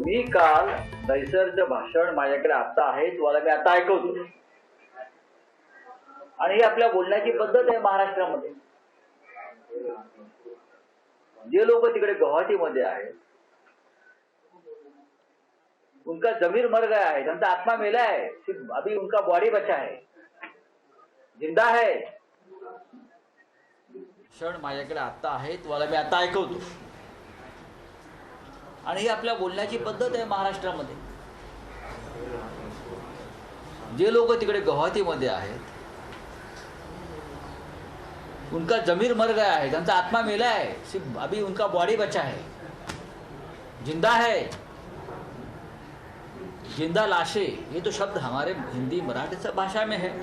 मी काल दैसरचं भाषण माझ्याकडे आता आहे, तुम्हाला मी आता ऐकवतो. आणि ही आपल्या बोलण्याची पद्धत आहे महाराष्ट्रामध्ये. जे लोक तिकडे गुवाहाटीमध्ये आहेत, उनका जमीर मर गया है, त्यांचा आत्मा मेला है, सिर्फ अभी उनका बॉडी बचा है, जिंदा है. क्षण माझ्याकडे आता आहे, तुम्हाला मी आता ऐकवतो. आणि ही आपल्या बोलण्याची पद्धत आहे महाराष्ट्रामध्ये. जे लोक तिकडे गुवाहाटीमध्ये आहेत, उनका जमीर मर गया है, त्यांचा आत्मा मेला है, सिर्फ अभी उनका बॉडी बचा है, जिंदा है. जिंदा लाशें, ये तो शब्द हमारे हिंदी मराठी भाषा में है.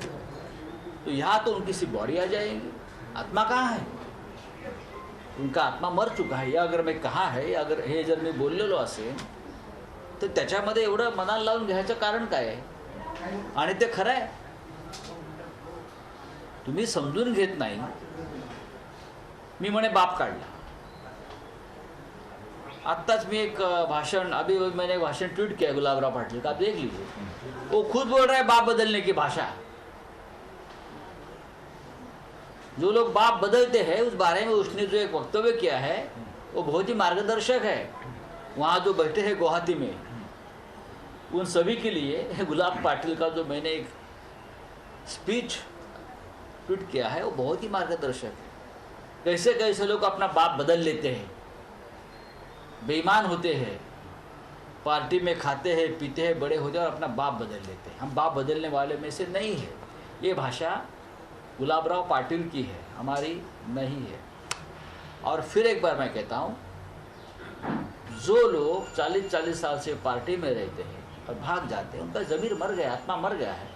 तो यहाँ तो उनकी सिर्फ बॉडी आ जाएगी, आत्मा कहाँ है? उनका आत्मा मर चुका है. या अगर मैं कहा है, अगर हे जर मी बोललेलो असेल तर त्याच्यामध्ये एवढं मनाला लावून घ्यायचं कारण काय आहे? आणि ते खरं आहे. तुम्ही समजून घेत नाही. मी म्हणे बाप काढला. आत्ताच मी एक भाषण, अभी मैंने एक भाषण ट्वीट किया गुलाबराव पाटिल का, आप देख लीजिए. वो खुद बोल रहा है बाप बदलने की भाषा. जो लोग बाप बदलते हैं उस बारे में उसने जो एक वक्तव्य किया है वो बहुत ही मार्गदर्शक है. वहाँ जो बैठे हैं गुवाहाटी में, उन सभी के लिए गुलाब पाटिल का जो मैंने एक स्पीच ट्वीट किया है वो बहुत ही मार्गदर्शक है. कैसे कैसे लोग अपना बाप बदल लेते हैं, बेईमान होते हैं, पार्टी में खाते हैं पीते हैं बड़े होते हैं और अपना बाप बदल लेते हैं. हम बाप बदलने वाले में से नहीं है. ये भाषा गुलाबराव पाटिल की है, हमारी नहीं है. और फिर एक बार मैं कहता हूँ, जो लोग 40-40 साल से पार्टी में रहते हैं और भाग जाते हैं, उनका ज़मीर मर गया, आत्मा मर गया है,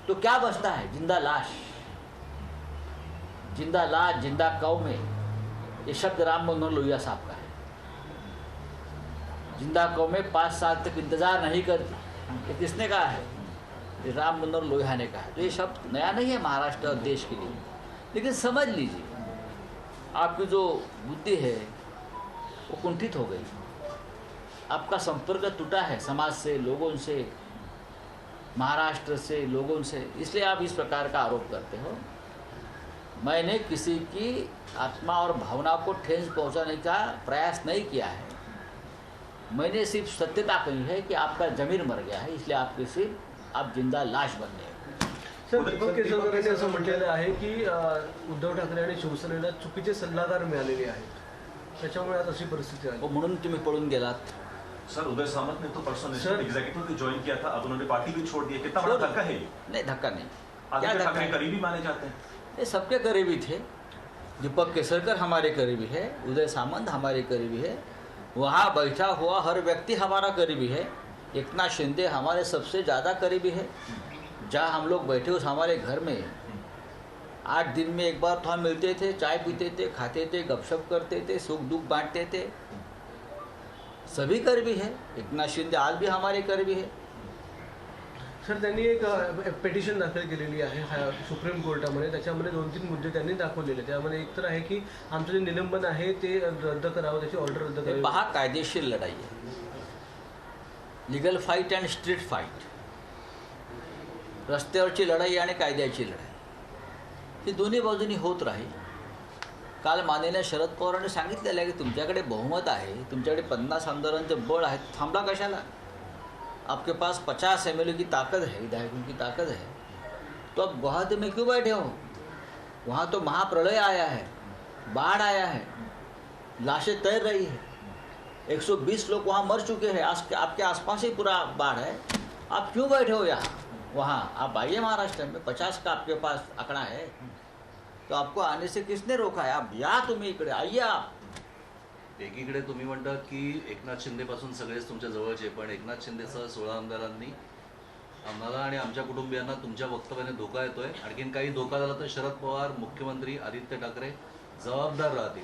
तो क्या बचता है? जिंदा लाश. जिंदा लाश, जिंदा कौमें, ये शब्द राम मनोहर लोहिया साहब का है. जिंदा कौमें 5 साल तक इंतज़ार नहीं करती, ये किसने कहा है? ये राम मनोहर लोहिया ने कहा. तो ये शब्द नया नहीं है महाराष्ट्र और देश के लिए. लेकिन समझ लीजिए, आपकी जो बुद्धि है वो कुंठित हो गई. आपका संपर्क टूटा है समाज से, लोगों से, महाराष्ट्र से, लोगों से. इसलिए आप इस प्रकार का आरोप करते हो. मैंने किसी की आत्मा और भावना को ठेस पहुंचाने का प्रयास नहीं किया है. मैंने सिर्फ सत्यता कही है कि आपका जमीर मर गया है, इसलिए आपके सिर्फ आप जिंदा लाश बन गए. सर, दीपक केसरकरांनी असं म्हटलेलं आहे की उद्धव ठाकरे आणि शिवसेनेला चुकीचे सल्लागार मिळालेले आहेत, त्याच्यामुळे आज अशी परिस्थिती आहे. म्हणून तुम्ही पळून गेलात. सर, उदय सामंत ने तो परसों नेशनल एग्जीक्यूटिव भी ज्वाइन किया था, अब उन्होंने पार्टी भी छोड़ दी है. कितना बड़ा धक्का है ये? नहीं, धक्का नहीं. आदित्य ठाकरे करीबी माने जाते हैं. ये सबके करीबी थे. दीपक केसरकर हमारे करीबी है, उदय सामंत हमारे करीबी है, वहाँ बैठा हुआ हर व्यक्ति हमारा करीबी है. एकनाथ शिंदे हमारे सबसे ज़्यादा करीबी है. जहाँ हम लोग बैठे उस हमारे घर में 8 दिन में एक बार तो हम मिलते थे, चाय पीते थे, खाते थे, गपशप करते थे, सुख दुख बांटते थे. सभी करीबी है. एकनाथ शिंदे आज भी हमारे करीबी है. सर, त्यांनी एक पिटिशन दाखल केलेली आहे सुप्रीम कोर्टामध्ये. त्याच्यामध्ये 2-3 मुद्दे त्यांनी दाखवलेले. त्यामध्ये एक तर आहे की आमचं जे निलंबन आहे ते रद्द करावं, त्याची ऑर्डर रद्द करावी. पहा, कायदेशीर लढाई आहे. Legal fight and street fight, रस्त्यावरची लढाई आणि कायद्याची लढाई, ही दोन्ही बाजूनी होत राहील. काल माननीय शरद पवारांनी सांगितलेलं आहे की तुमच्याकडे बहुमत आहे, तुमच्याकडे 50 आमदारांचं बळ आहे, थांबला कशाला? आपके पास 50 MLA की ताकत है, विधायकों की ताकत है, तो अब गुवाहाटी में क्यों बैठे हो? वहाँ तो महाप्रलय आया है, बाढ़ आया है, लाशें तैर रही है, 120 लोग वहाँ मर चुके हैं, आपके आसपास ही पूरा बाढ़ है. आप क्यों बैठे हो यहाँ? वहाँ आप आइए महाराष्ट्र में, 50 का आपके पास आंकड़ा है, तो आपको आने से किसने रोका है? आप या, तुम्ही इकडे आइए. आप एकीकडे तुम्ही म्हणता की एकनाथ शिंदेपासून सगळेच तुमच्या जवळचे, पण एकनाथ शिंदेसह 16 आमदारांनी आम्हाला आणि आमच्या कुटुंबियांना तुमच्या वक्तव्याने धोका येतोय. आणखीन काही धोका झाला तर शरद पवार, मुख्यमंत्री आदित्य ठाकरे जबाबदार राहतील,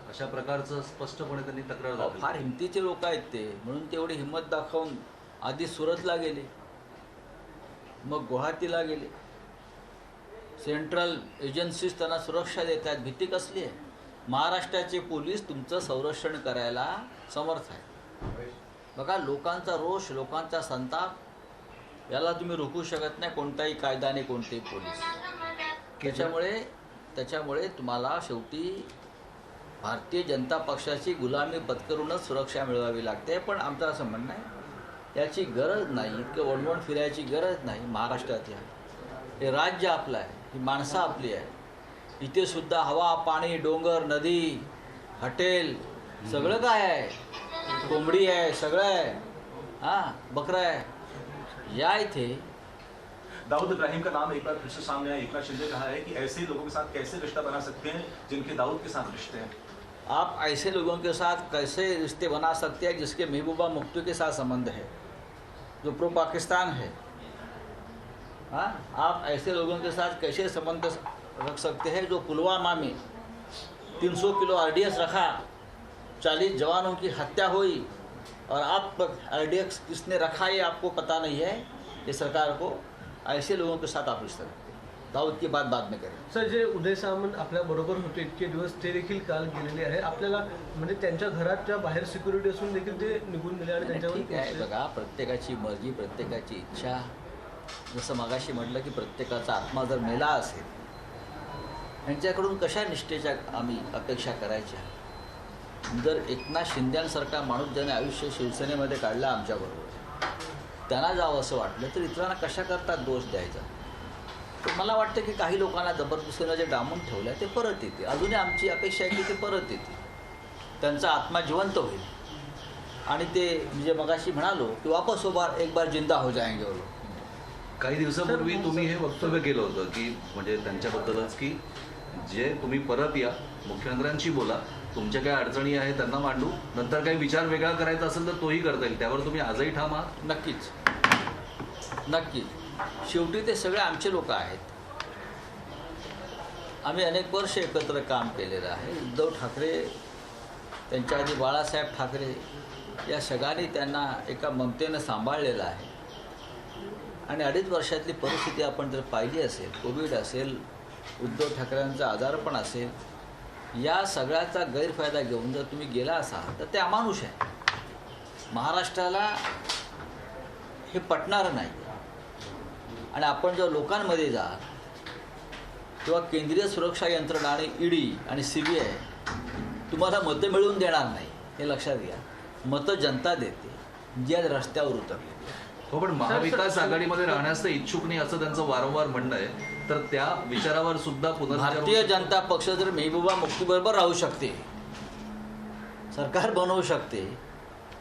अशा प्रकारचं स्पष्टपणे त्यांनी तक्रार दाखल. फार हिमतीचे लोक आहेत ते, म्हणून तेवढी हिंमत दाखवून आधी सुरतला गेले, मग गुवाहाटीला गेले. सेंट्रल एजन्सीज त्यांना सुरक्षा देत आहेत. भीती कसली आहे? महाराष्ट्राचे पोलीस तुमचं संरक्षण करायला समर्थ आहे. बघा, लोकांचा रोष, लोकांचा संताप याला तुम्ही रोखू शकत नाही कोणताही कायदा आणि कोणतेही पोलीस. त्याच्यामुळे तुम्हाला शेवटी भारतीय जनता पक्षाची गुलामी पत्करूनच सुरक्षा मिळवावी लागते. पण आमचं असं म्हणणं आहे, याची गरज नाही, इतकं वणवण फिरायची गरज नाही. महाराष्ट्रात हे राज्य आपलं आहे, ही माणसं आपली आहे. इथे सुद्धा हवा, पाणी, डोंगर, नदी, हॉटेल सगळं काय आहे, कोंबडी आहे, सगळं आहे, हां, बकरा आहे. या इथे दाऊद इब्राहिम का नाम एक बार फिर से सामने आया. एकनाथ शिंदे कहा है कि ऐसे लोगों के साथ कैसे रिश्ता बना सकते हैं जिनके दाऊद के साथ रिश्ते हैं. आप ऐसे लोगों के साथ कैसे रिश्ते बना सकते हैं जिसके महबूबा मुफ्ती के साथ संबंध है, जो प्रो पाकिस्तान है. हाँ, आप ऐसे लोगों के साथ कैसे संबंध रख सकते हैं जो पुलवामा में 300 किलो RDX रखा, 40 जवानों की हत्या हुई, और आप RDX किसने रखा ये आपको पता नहीं है. ये सरकार को ऐसे लोगों के साथ आप रिश्ता रखते हैं. दाऊद की बात बाद में करें. सर, जे उदय सामंत आपल्या बरोबर होते इतके दिवस, ते देखील काल गेलेले आहे. आपल्याला म्हणजे त्यांच्या घराच्या बाहेर सिक्युरिटी असून देखील ते निघून गेले आणि ठीक आहे. त्यांच्यावर बघा, प्रत्येकाची मर्जी, प्रत्येकाची इच्छा. जसं मगाशी म्हटलं की प्रत्येकाचा आत्मा जर मेला असेल, यांच्याकडून कशा निष्ठेच्या आम्ही अपेक्षा करायच्या. जर एकनाथ शिंदेसारखा माणूस ज्याने आयुष्य शिवसेनेमध्ये काढलं आमच्याबरोबर, त्यांना जावं असं वाटलं तर इतरांना कशा करता दोष द्यायचा. तर मला वाटतं की काही लोकांना जबरदस्तीनं जे डांबून ठेवलं आहे ते परत येते. अजूनही आमची अपेक्षा आहे की ते परत येते, त्यांचा आत्मा जिवंत होईल आणि ते म्हणजे मगाशी म्हणालो की वापस एक बार जिंदा हो जाएंगे वो लोग. काही दिवसापूर्वी तुम्ही हे वक्तव्य केलं होतं की म्हणजे त्यांच्याबद्दलच की जे तुम्ही परत या, मुख्यमंत्र्यांशी बोला, तुमच्या काही अडचणी आहेत त्यांना मांडू, नंतर काही विचार वेगळा करायचा असेल तर तोही करता येईल. त्यावर तुम्ही आजही ठाम आहात? नक्कीच, नक्कीच. शेवटी ते सगळे आमचे लोक आहेत. आम्ही अनेक वर्ष एकत्र काम केलेलं आहे. उद्धव ठाकरे, त्यांच्या आधी बाळासाहेब ठाकरे, या सगळ्यांनी त्यांना एका ममतेनं सांभाळलेलं आहे. आणि 2.5 वर्षातली परिस्थिती आपण जर पाहिली असेल, कोविड असेल, उद्धव ठाकरेंचा आजारपण असेल, या सगळ्याचा गैरफायदा घेऊन जर तुम्ही गेला असाल तर ते अमानुष आहे. महाराष्ट्राला हे पटणारं नाही. आणि आपण जर लोकांमध्ये जाल किंवा केंद्रीय सुरक्षा यंत्रणा आणि ED आणि CBI तुम्हाला मतं मिळवून देणार नाही, हे लक्षात घ्या. मतं जनता देते, जी आज रस्त्यावर उतरलेली आहे. हो, पण महाविकास आघाडीमध्ये राहण्यास ते इच्छुक नाही असं त्यांचं वारंवार म्हणणं आहे. तर त्या विचारावर सुद्धा भारतीय जनता पक्ष जर महबूबा मुफ्तीबरोबर राहू शकते, सरकार बनवू शकते,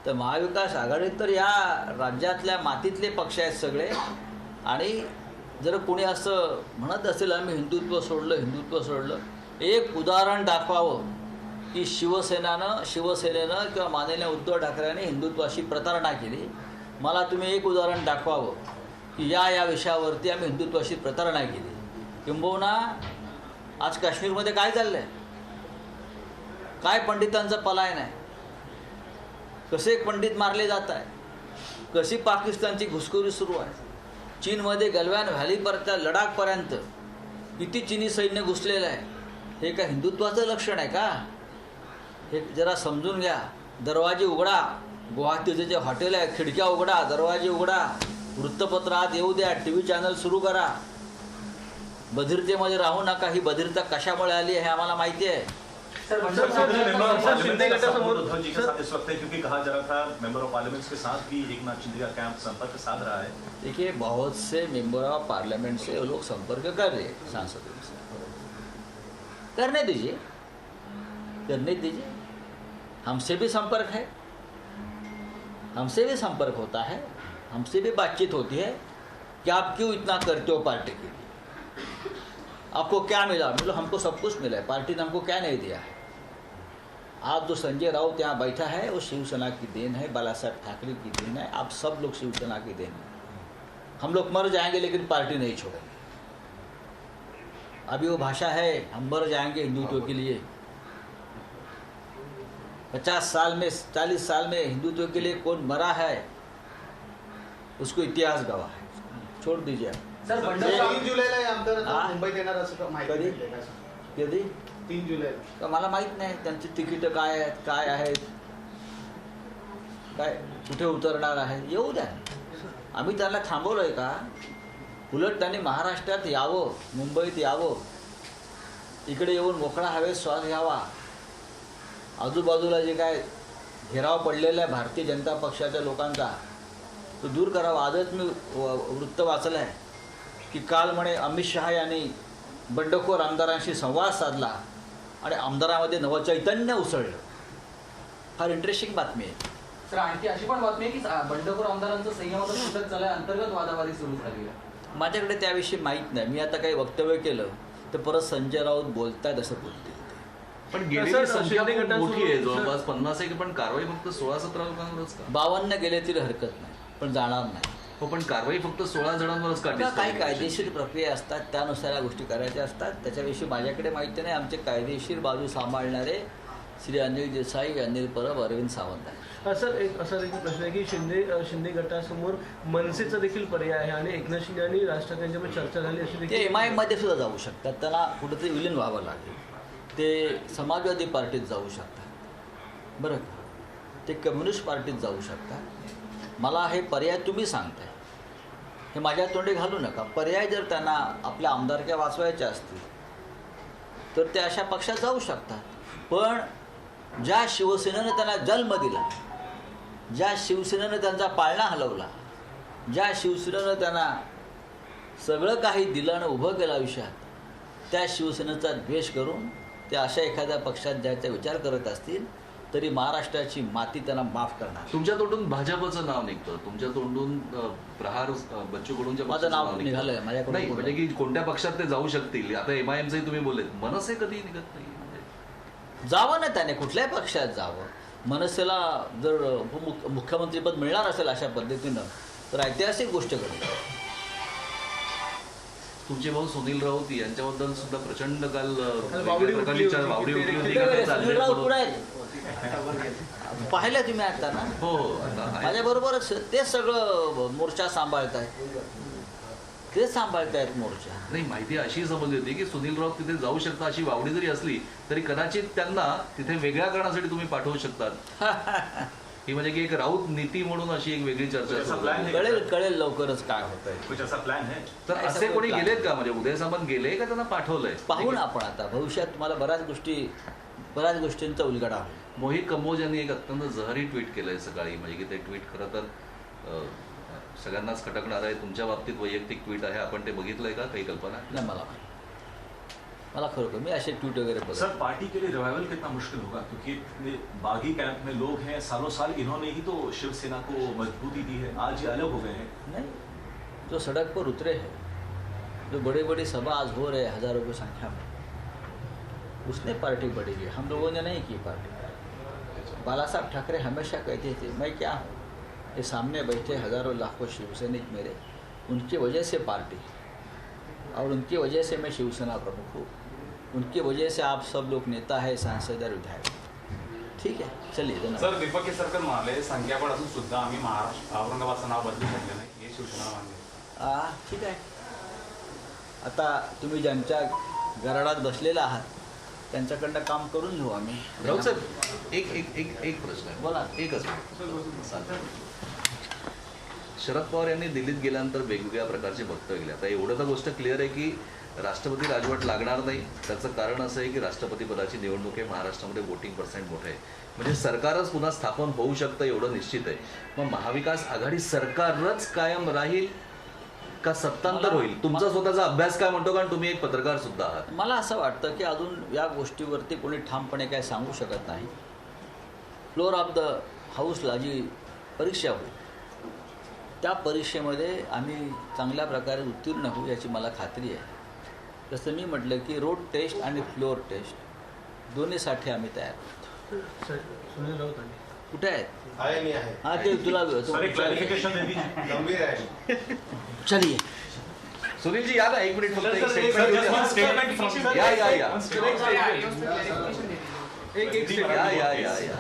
तर महाविकास आघाडीत तर या राज्यातल्या मातीतले पक्ष आहेत सगळे. आणि जर कोणी असं म्हणत असेल आम्ही हिंदुत्व सोडलं, एक उदाहरण दाखवावं की शिवसेनेनं किंवा माननीय उद्धव ठाकरेंनी हिंदुत्वाशी प्रतारणा केली. मला तुम्ही एक उदाहरण दाखवावं की या विषयावरती आम्ही हिंदुत्वाशी प्रतारणा केली. किंबहुना आज काश्मीरमध्ये काय चाललं आहे, काय पंडितांचं पलायन आहे, कसे पंडित मारले जात आहे, कशी पाकिस्तानची घुसखोरी सुरू आहे. चीनमध्ये गलवान व्हॅलीपर्यंत, लडाखपर्यंत किती चीनी सैन्य घुसलेलं आहे. हे का हिंदुत्वाचं लक्षण आहे का? हे जरा समजून घ्या. दरवाजे उघडा, गुवाहाटीचे जे हॉटेल आहे खिडक्या उघडा, दरवाजे उघडा, वृत्तपत्र आत येऊ द्या, TV चॅनल सुरू करा. बधिरतेमध्ये राहू नका. ही बधिरता कशामुळे आली हे आम्हाला माहिती आहे. शिंदे गटासमोर उद्धव जी के साथ इस वक्त है, क्योंकि कहा जा रहा था मेंबर ऑफ पार्लियामेंट के साथ भी एकनाथ शिंदे का कैंप संपर्क साध रहा है. देखिए, बहुत से मेंबर ऑफ पार्लियामेंट से वो लोग संपर्क कर रहे हैं सांसदों से. करने दीजिए. हमसे भी संपर्क है, हमसे भी संपर्क होता है, हमसे भी बातचीत होती है कि आप क्यों इतना करते हो पार्टी के लिए, आपको क्या मिला. मतलब हमको सब कुछ मिला है, पार्टी ने हमको क्या नहीं दिया है. आप जो संजय राउत यहाँ बैठा है वो शिवसेना की देन है, बाला साहब ठाकरे की देन है. आप सब लोग शिवसेना की देन है. हम लोग मर जाएंगे लेकिन पार्टी नहीं छोड़ेंगे. अभी वो भाषा है, हम मर जाएंगे हिंदुत्व के लिए. 50 साल में, 40 साल में हिंदुत्व के लिए कौन मरा है उसको इतिहास गवाह है. छोड़ दीजिए. सर, 3 जुलैला आमदार मुंबईत येणार असं माहिती कधी? मिळाली का? कधी? 3 जुलै. तर मला माहीत नाही त्यांची तिकीटं काय आहेत. काय कुठे उतरणार आहे, येऊ द्या. आम्ही त्यांना थांबवलं आहे का? उलट त्यांनी महाराष्ट्रात यावं, मुंबईत यावं, इकडे येऊन मोकळा हवेत श्वास घ्यावा. आजूबाजूला जे काय घेराव पडलेला आहे भारतीय जनता पक्षाच्या लोकांचा, तो दूर करावा. आजच मी वृत्त वाचलं आहे की काल म्हणे अमित शहा यांनी बंडखोर आमदारांशी संवाद साधला आणि आमदारामध्ये नवचैतन्य उसळलं. फार इंटरेस्टिंग बातमी आहे. सर, आणखी अशी पण बातमी आहे की बंडखोर आमदारांचं संयमाचं सूचक चालय, अंतर्गत वादावादी सुरू झाली आहे. माझ्याकडे त्याविषयी माहीत नाही. मी आता काही वक्तव्य केलं तर परत संजय राऊत बोलतायत असं बोलतील. पण सर, गेलेली संख्या शिंदे खूप गटासमोर- मोठी आहे, जवळपास 50 आहे, पण कारवाई फक्त 16-17 लोकांवरच का? 52 गेले तरी हरकत नाही, पण जाणार नाही. हो, पण कारवाई फक्त 16 जणांवरच का? आता काही कायदेशीर प्रक्रिया असतात, त्यानुसार या गोष्टी करायच्या असतात. त्याच्याविषयी माझ्याकडे माहिती नाही. आमचे कायदेशीर बाजू सांभाळणारे श्री अनिल देसाई, अनिल परब, अरविंद सावंत आहे. सर, एक असा देखील प्रश्न आहे की शिंदे गटासमोर मनसेचा देखील पर्याय आहे आणि एकनाथ शिंदे आणि राज ठाकरे यांच्यामध्ये चर्चा झाली अशी ते देखील MIM मध्ये सुद्धा जाऊ शकतात. त्यांना कुठेतरी विलीन व्हावं लागेल. ते समाजवादी पार्टीत जाऊ शकतात, बरं का? ते कम्युनिस्ट पार्टीत जाऊ शकतात. मला हे पर्याय तुम्ही सांगताय, हे माझ्या तोंडी घालू नका. पर्याय जर त्यांना आपल्या आमदारक्या वाचवायच्या असतील तर ते अशा पक्षात जाऊ शकतात. पण ज्या शिवसेनेनं त्यांना जन्म दिला, ज्या शिवसेनेनं त्यांचा पाळणा हलवला, ज्या शिवसेनेनं त्यांना सगळं काही दिलं आणि उभं केलं आयुष्यात, त्या शिवसेनेचा द्वेष करून ते अशा एखाद्या पक्षात जायचा विचार करत असतील तरी महाराष्ट्राची माती त्यांना माफ करणार. तुमच्या तोंडून भाजपचं नाव निघतं, तुमच्या तोंडून प्रहार बच्चू कडूंच्या माझं पक्षाचं नाव निघतं. निघालंय माझ्याकडून. नाही, म्हणजे की कोणत्या पक्षात ते जाऊ शकतील. आता MIMचंही तुम्ही बोललेत, मनसे कधी निघत नाही. म्हणजे जावं ना त्याने, कुठल्याही पक्षात जावं. मनसेला जर मुख्यमंत्रीपद मिळणार असेल अशा पद्धतीनं तर ऐतिहासिक गोष्ट घडली. तुमचे भाऊ सुनील राऊत यांच्याबद्दल सुद्धा प्रचंड काल वावडी वेगळ्या प्रकारची उठली होती, वावडी की उठली होती ते- का ते सुनील चाललंय राऊत म्हणून. पुढे आहेत. पाहिलं तुम्ही आता ना, हो हो, आता आहे. माझ्याबरोबरच तेच सगळं मोर्चा सांभाळतायत, तेच सांभाळतायत मोर्चा. नाही, माहिती अशी समजली होती की सुनील राऊत तिथे जाऊ शकता, अशी वावडी जरी असली तरी कदाचित त्यांना तिथे वेगळ्या कारणासाठी तुम्ही पाठवू शकतात. ही म्हणजे की एक राऊत नीती म्हणून अशी एक वेगळी चर्चा ऐसा सुरू प्लॅन झाली. है? कळेल कळेल लवकरच काय होतंय. कुछ ऐसा प्लान है? तर ऐसा असे कोई कोणी प्लॅन गेलेत का? म्हणजे उदय सामंत गेले का त्यांना पाठवलंय? पाहू ना आपण आता भविष्यात तुम्हाला बऱ्याच गोष्टींचा उलगडा होईल. मोहित कंबोज यांनी एक अत्यंत जहरी ट्विट केलंय सकाळी, म्हणजे की ते ट्विट खरं तर सगळ्यांनाच खटकणार आहे. तुमच्या बाबतीत वैयक्तिक ट्विट आहे, आपण ते बघितलंय का? काही कल्पना? नाही मला खरोखर मी असे ट्विट वगैरे सर, बघत. पार्टी के लिए रिवाइवल कितना मुश्किल होगा, क्योंकि इतने बागी कैंप में लोग हैं, सालों साल इन्होंने ही तो शिवसेना को मजबूती दी है, आज ये अलग हो गए हैं. नहीं, जो सड़क पर उतरे हैं, जो बड़ी बड़ी सभा आज हो रहे हैं हजारों की संख्या में, उसने पार्टी बढ़ेगी. हम लोगों ने नहीं की पार्टी. बाला साहब ठाकरे हमेशा कहते थे मैं क्या हूँ, ये सामने बैठे हजारों लाखों शिवसैनिक मेरे, उनकी वजह से पार्टी और उनकी वजह से मैं शिवसेना प्रमुख हूँ, उनकी वजह से आप सब लोग नेता है, सांसद और विधायक. ठीक आहे, चलिए धन्यवाद. सर, दीपक केसरकर म्हणाले संख्याबळ असून सुद्धा आम्ही महाराष्ट्र औरंगाबादचं नाव बदलू शकले नाही, हे शिवसेना मान्य. ठीक आहे. आता तुम्ही ज्यांच्या गराडात बसलेला आहात त्यांच्याकडनं काम करून घेऊ आम्ही. राऊत साहेब, एक प्रश्न आहे. बोला. एकच चालेल. शरद पवार यांनी दिल्लीत गेल्यानंतर वेगवेगळ्या प्रकारचे वक्तव्य केले. आता एवढं तर गोष्ट क्लिअर आहे की राष्ट्रपती राजवट लागणार नाही. त्याचं कारण असं आहे की राष्ट्रपती पदाची निवडणूक आहे, महाराष्ट्रामध्ये वोटिंग पर्सेंट मोठं आहे, म्हणजे सरकारच पुन्हा स्थापन होऊ शकतं एवढं निश्चित आहे. मग महाविकास आघाडी सरकारच कायम राहील का सत्तांतर होईल? तुमचा स्वतःचा अभ्यास काय म्हणतो, कारण तुम्ही एक पत्रकार सुद्धा आहात. मला असं वाटतं की अजून या गोष्टीवरती कोणी ठामपणे काय सांगू शकत नाही. फ्लोअर ऑफ द हाऊसला जी परीक्षा होईल त्या परीक्षेमध्ये आम्ही चांगल्या प्रकारे उत्तीर्ण होऊ याची मला खात्री आहे. जसं मी म्हटलं की रोड टेस्ट आणि फ्लोअर टेस्ट दोन्हीसाठी आम्ही तयार आहोत. सुनील राऊत आणि कुठे आहेत? आहे मी आहे हां ते तुला सर, एक क्लैरिफिकेशन दे दीजिए. गंभीर आहे. चलिए. सुनीलजी या ना, एक मिनिट फक्त एक Sir, statement just द्या. one statement from या. एक या.